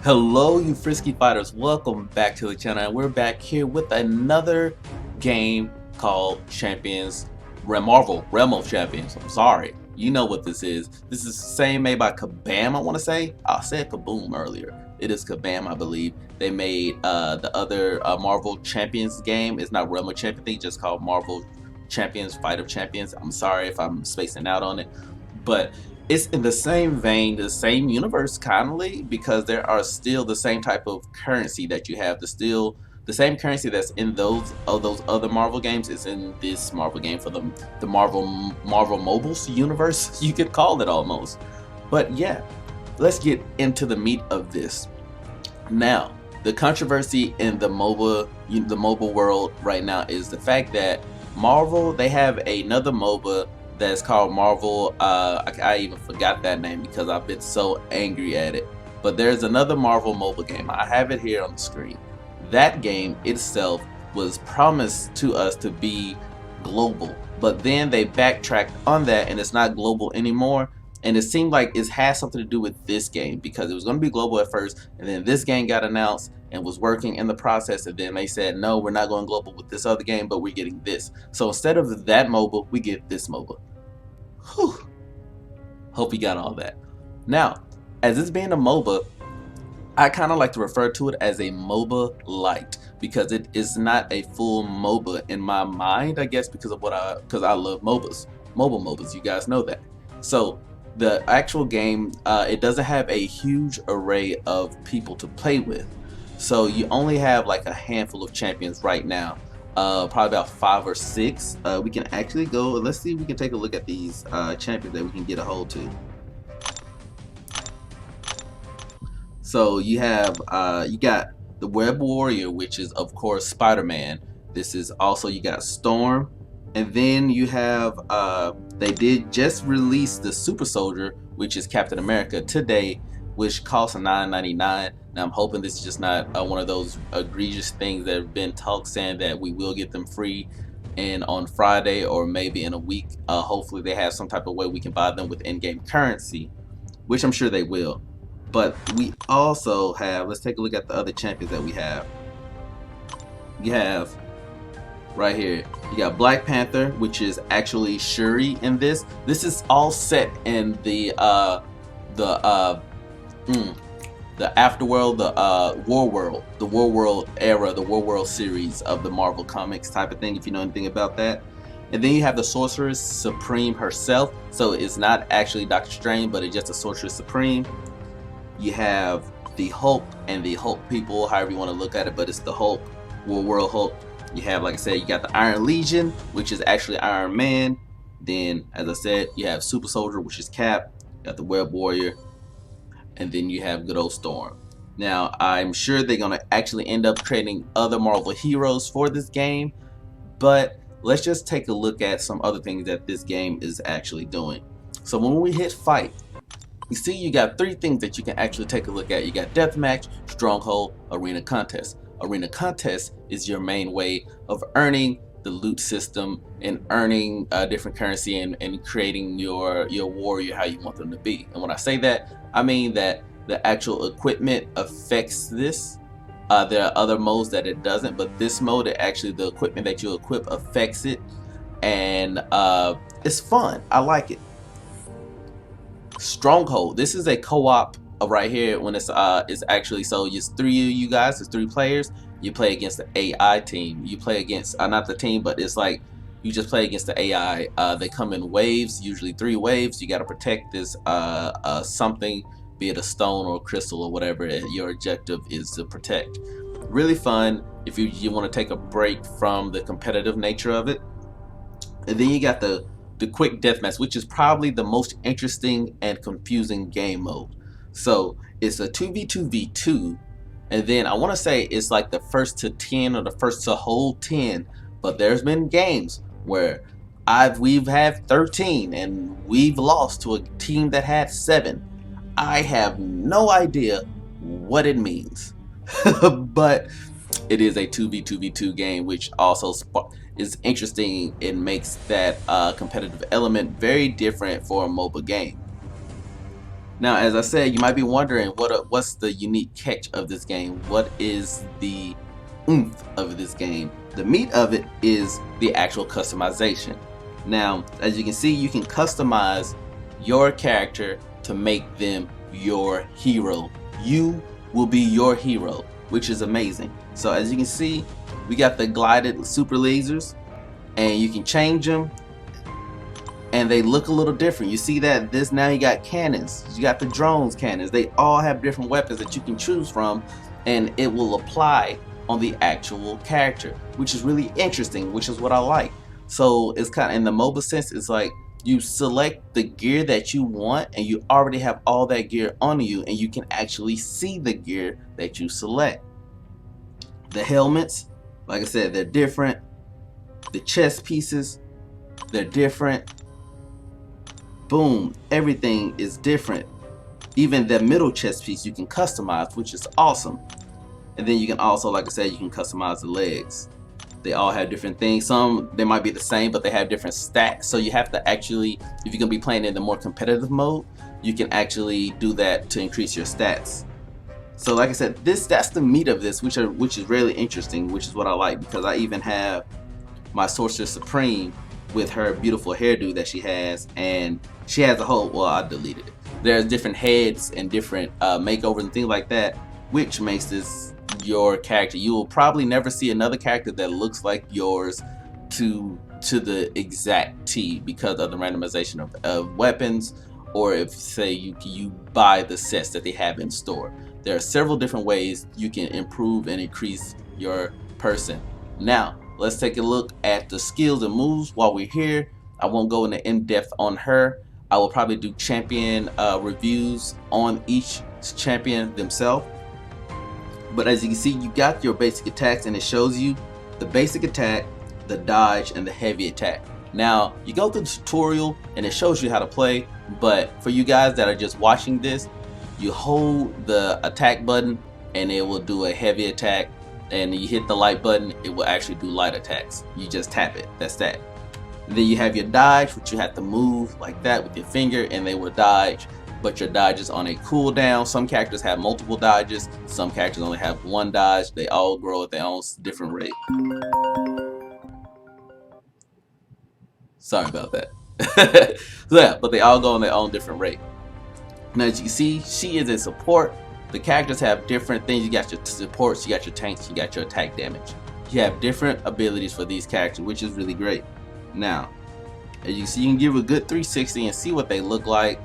Hello, you frisky fighters. Welcome back to the channel. And we're back here with another game called Champions Marvel Realm of Champions. I'm sorry. You know what this is. This is the same made by Kabam, I want to say. I said Kaboom earlier. It is Kabam, I believe. They made the other Marvel Champions game. It's not Realm of Champions, they just called Marvel Champions, Fight of Champions. I'm sorry if I'm spacing out on it. But it's in the same vein, the same universe, kindly, because there are still the same type of currency that you have. The same currency that's in those other Marvel games is in this Marvel game for the Marvel Mobiles universe, you could call it almost. But yeah, let's get into the meat of this. Now, the controversy in the mobile world right now is the fact that Marvel, they have another MOBA that's called Marvel. I even forgot that name because I've been so angry at it. But there's another Marvel mobile game. I have it here on the screen. That game itself was promised to us to be global, but then they backtracked on that and it's not global anymore. And it seemed like it has something to do with this game because it was going to be global at first, and then this game got announced and was working in the process, and then they said no, we're not going global with this other game, but we're getting this. So instead of that mobile, we get this mobile. Whew. Hope you got all that. Now, as it's being a MOBA, I kind of like to refer to it as a MOBA light because it is not a full MOBA in my mind, I guess, because I love MOBAs, mobile MOBAs. You guys know that. So the actual game, it doesn't have a huge array of people to play with. So you only have like a handful of champions right now. Probably about 5 or 6. We can actually go, let's see if we can take a look at these champions that we can get a hold to. So you have, you got the Web Warrior, which is of course Spider-Man. This is also, you got Storm. And then you have, they did just release the Super Soldier, which is Captain America today, which costs $9.99. Now I'm hoping this is just not one of those egregious things that have been talked saying that we will get them free and on Friday or maybe in a week. Hopefully they have some type of way we can buy them with in-game currency, which I'm sure they will. But we also have, let's take a look at the other champions that we have. You have right here, you got Black Panther, which is actually Shuri in this. This is all set in the afterworld, the war world era, the war world series of the Marvel comics type of thing, if you know anything about that. And then you have the Sorceress Supreme herself, so it's not actually Doctor Strange, but it's just a Sorceress Supreme. You have the Hulk and the Hulk people, however you want to look at it, but it's the Hulk, War World Hulk. You have, like I said, you got the Iron Legion, which is actually Iron Man. Then, as I said, you have Super Soldier, which is Cap. You got the Web Warrior, and then you have good old Storm. Now, I'm sure they're going to actually end up creating other Marvel heroes for this game, but let's just take a look at some other things that this game is actually doing. So when we hit fight, you see you got 3 things that you can actually take a look at. You got Deathmatch, Stronghold, Arena Contest. Arena Contest is your main way of earning the loot system and earning different currency and creating your warrior how you want them to be. And when I say that, I mean that the actual equipment affects this. There are other modes that it doesn't, but this mode, actually the equipment that you equip affects it, and it's fun. I like it. Stronghold. This is a co-op right here. When it's actually, so it's 3 of you guys, it's 3 players. You play against the AI team. You play against not the team, but it's like you just play against the AI. They come in waves, usually 3 waves. You got to protect this something, be it a stone or a crystal or whatever your objective is to protect. Really fun if you want to take a break from the competitive nature of it. And then you got the quick deathmatch, which is probably the most interesting and confusing game mode. So it's a 2v2v2, and then I want to say it's like the first to 10 or the first to hold 10, but there's been games where we've had 13 and we've lost to a team that had 7. I have no idea what it means, but it is a 2v2v2 game, which also is interesting. It makes that competitive element very different for a mobile game. Now, as I said, you might be wondering what's the unique catch of this game? What is the oomph of this game? The meat of it is the actual customization. Now, as you can see, you can customize your character to make them your hero. You will be your hero, which is amazing. So as you can see, we got the glided super lasers, and you can change them, and they look a little different. You see that this now you got cannons, you got the drones cannons. They all have different weapons that you can choose from, and it will apply on the actual character, which is really interesting, which is what I like. So it's kind of in the mobile sense, it's like you select the gear that you want and you already have all that gear on you, and you can actually see the gear that you select. The helmets, like I said, they're different. The chest pieces, they're different. Boom, everything is different. Even the middle chest piece you can customize, which is awesome. And then you can also, like I said, you can customize the legs. They all have different things. Some, they might be the same, but they have different stats. So you have to actually, if you're gonna be playing in the more competitive mode, you can actually do that to increase your stats. So like I said, that's the meat of this, which is really interesting, which is what I like, because I even have my Sorcerer Supreme with her beautiful hairdo that she has, and she has a whole, well, I deleted it. There's different heads and different makeovers and things like that, which makes this your character. You will probably never see another character that looks like yours to the exact T because of the randomization of weapons, or if say you buy the sets that they have in store. There are several different ways you can improve and increase your person. Now let's take a look at the skills and moves while we're here. I won't go into in-depth on her. I will probably do champion reviews on each champion themselves. But as you can see, you got your basic attacks, and it shows you the basic attack, the dodge, and the heavy attack. Now you go through the tutorial and it shows you how to play, but for you guys that are just watching this, you hold the attack button and it will do a heavy attack, and you hit the light button, it will actually do light attacks. You just tap it, that's that. And then you have your dodge, which you have to move like that with your finger and they will dodge, but your dodge is on a cooldown. Some characters have multiple dodges, some characters only have one dodge. They all grow at their own different rate. Sorry about that. So yeah, but they all go on their own different rate. Now as you can see, she is a support. The characters have different things. You got your supports, you got your tanks, you got your attack damage. You have different abilities for these characters, which is really great. Now, as you can see, you can give a good 360 and see what they look like.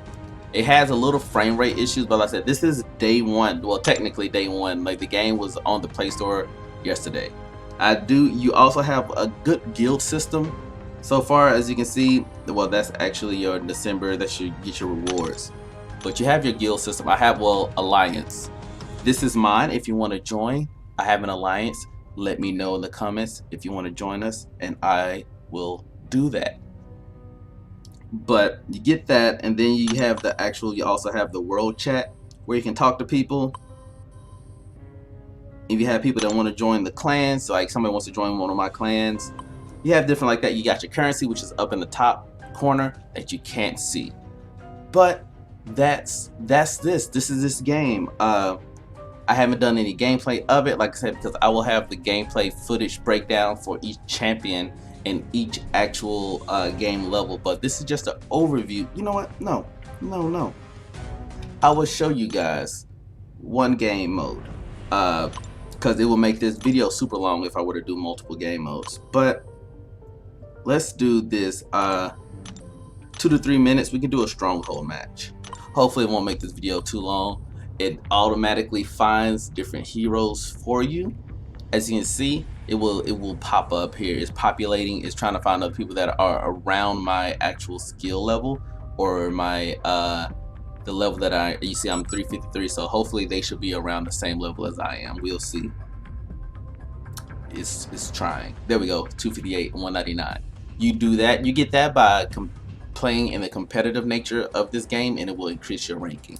It has a little frame rate issues, but like I said, this is day one. Well, technically day one. Like the game was on the Play Store yesterday. You also have a good guild system. So far, as you can see, well, that's actually your December. That should get your rewards. But you have your guild system. I have, well, alliance. This is mine. If you want to join, I have an alliance. Let me know in the comments if you want to join us, and I will do that. But you get that, and then you have the actual, you also have the world chat where you can talk to people. If you have people that want to join the clans, so like somebody wants to join one of my clans, you have different like that. You got your currency, which is up in the top corner that you can't see. But that's this is this game. I haven't done any gameplay of it, like I said, because I will have the gameplay footage breakdown for each champion and each actual game level. But this is just an overview. You know what? No. I will show you guys one game mode, because it will make this video super long if I were to do multiple game modes. But let's do this 2 to 3 minutes. We can do a stronghold match. Hopefully it won't make this video too long. It automatically finds different heroes for you. As you can see, it will pop up here. It's populating. It's trying to find other people that are around my actual skill level, or my the level that you see I'm 353, so hopefully they should be around the same level as I am. We'll see. It's trying. There we go. 258 and 199. You do that. You get that by playing in the competitive nature of this game, and it will increase your ranking.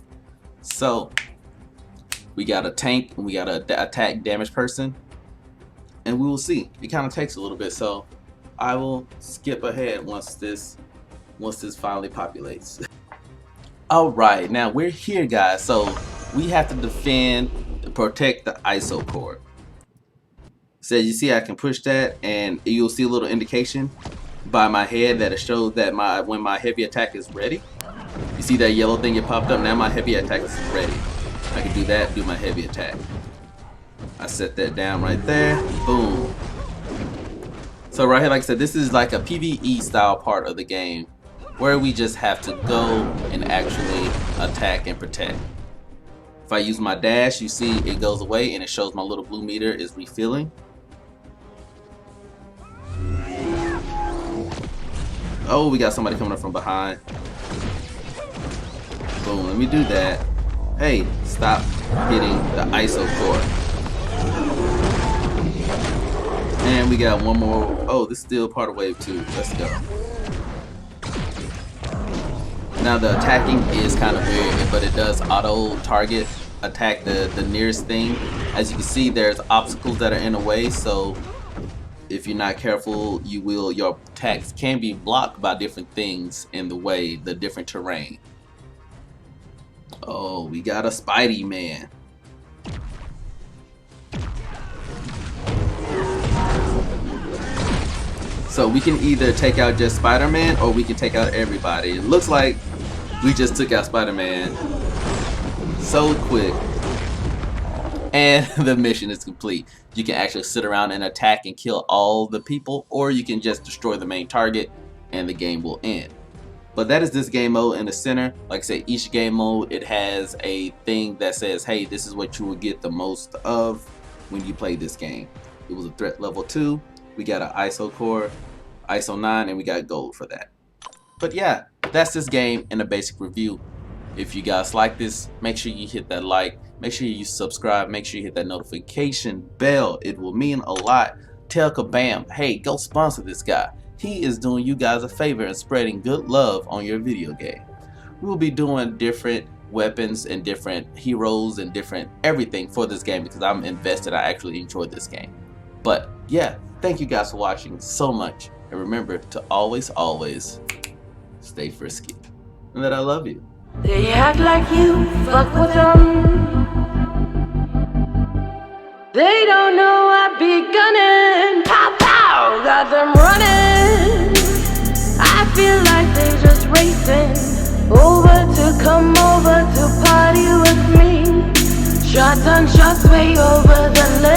So we got a tank and we got a attack damage person, and we will see. It kind of takes a little bit, so I will skip ahead once this finally populates. Alright, now we're here, guys, so we have to defend, protect the ISO core. So you see I can push that and you'll see a little indication by my head that it shows that when my heavy attack is ready. You see that yellow thing that popped up? Now my heavy attack is ready. I can do that, do my heavy attack. I set that down right there. Boom. So right here, like I said, this is like a PvE style part of the game where we just have to go and actually attack and protect. If I use my dash, you see it goes away and it shows my little blue meter is refilling. Oh, we got somebody coming up from behind. Boom, let me do that. Hey, stop hitting the ISO core. And we got one more. Oh, this is still part of wave 2. Let's go. Now the attacking is kind of weird, but it does auto target attack the nearest thing. As you can see, there's obstacles that are in the way, so if you're not careful, your attacks can be blocked by different things in the way, the different terrain. Oh, we got a Spidey man. So we can either take out just Spider-Man or we can take out everybody. It looks like we just took out Spider-Man so quick. And the mission is complete. You can actually sit around and attack and kill all the people, or you can just destroy the main target and the game will end. But that is this game mode in the center. Like I said, each game mode, it has a thing that says, hey, this is what you will get the most of when you play this game. It was a threat level 2. We got an ISO core, ISO 9, and we got gold for that. But yeah, that's this game in a basic review. If you guys like this, make sure you hit that like, make sure you subscribe, make sure you hit that notification bell. It will mean a lot. Tell Kabam, hey, go sponsor this guy. He is doing you guys a favor and spreading good love on your video game. We will be doing different weapons and different heroes and different everything for this game because I'm invested. I actually enjoyed this game. But yeah, thank you guys for watching so much. And remember to always, always stay frisky. And that I love you. They act like you fuck with them. They don't know I be gunning. Pow pow, got them running. I feel like they just racing over to come over to party with me. Shots on shots way over the limit.